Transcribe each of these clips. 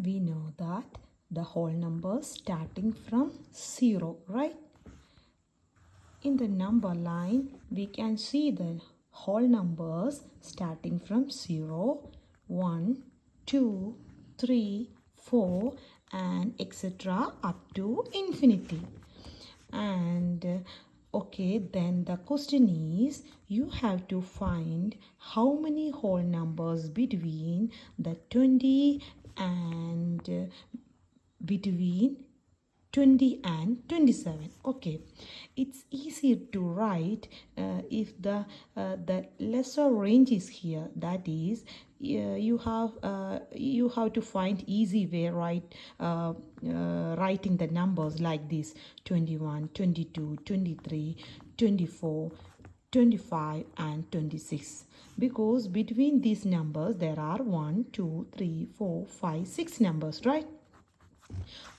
we know that the whole numbers starting from 0, right? In the number line, we can see the whole numbers starting from 0, 1, 2, 3, 4 and etc. up to infinity. And okay, then the question is you have to find how many whole numbers between the 20 and between 20 and 27. Okay, it's easier to write if the lesser range is here. That is, you have to find easy way writing the numbers like this: 21, 22, 23, 24, 25 and 26, because between these numbers there are 1, 2, 3, 4, 5, 6 numbers, right?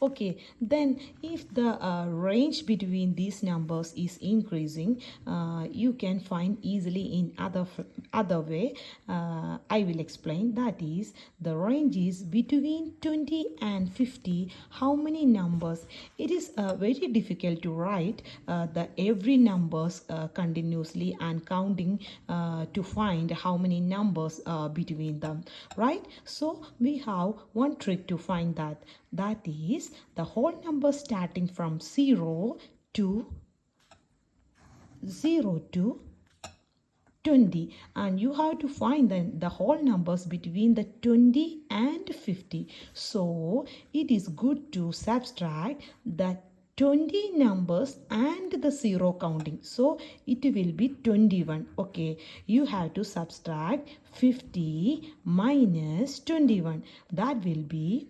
Okay, then if the range between these numbers is increasing, you can find easily in other way. I will explain. That is, the range is between 20 and 50. How many numbers? It is very difficult to write the every numbers continuously and counting to find how many numbers between them, right? So we have one trick to find that. That is the whole number starting from 0 to 20, and you have to find the whole numbers between the 20 and 50. So it is good to subtract the 20 numbers and the 0 counting. So it will be 21. Okay, you have to subtract 50 minus 21. That will be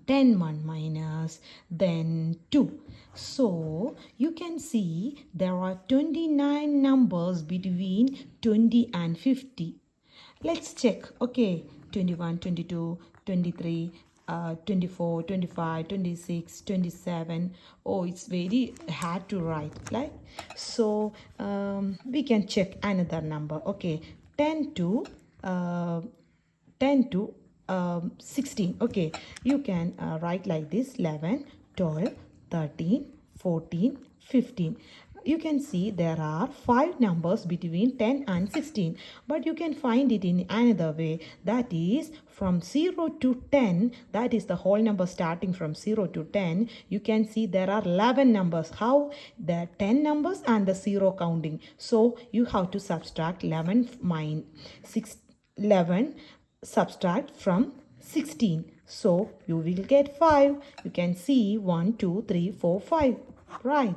10 1 minus then 2. So you can see there are 29 numbers between 20 and 50. Let's check. Okay, 21, 22, 23, 24, 25, 26, 27. Oh, it's very hard to write, right? So we can check another number. Okay, 10 to 16. Okay, you can write like this: 11, 12, 13, 14, 15. You can see there are 5 numbers between 10 and 16, but you can find it in another way. That is, from 0 to 10, that is the whole number starting from 0 to 10. You can see there are 11 numbers. How? There are 10 numbers and the 0 counting. So you have to subtract 11 subtract from 16. So you will get 5. You can see 1, 2, 3, 4, 5. Right.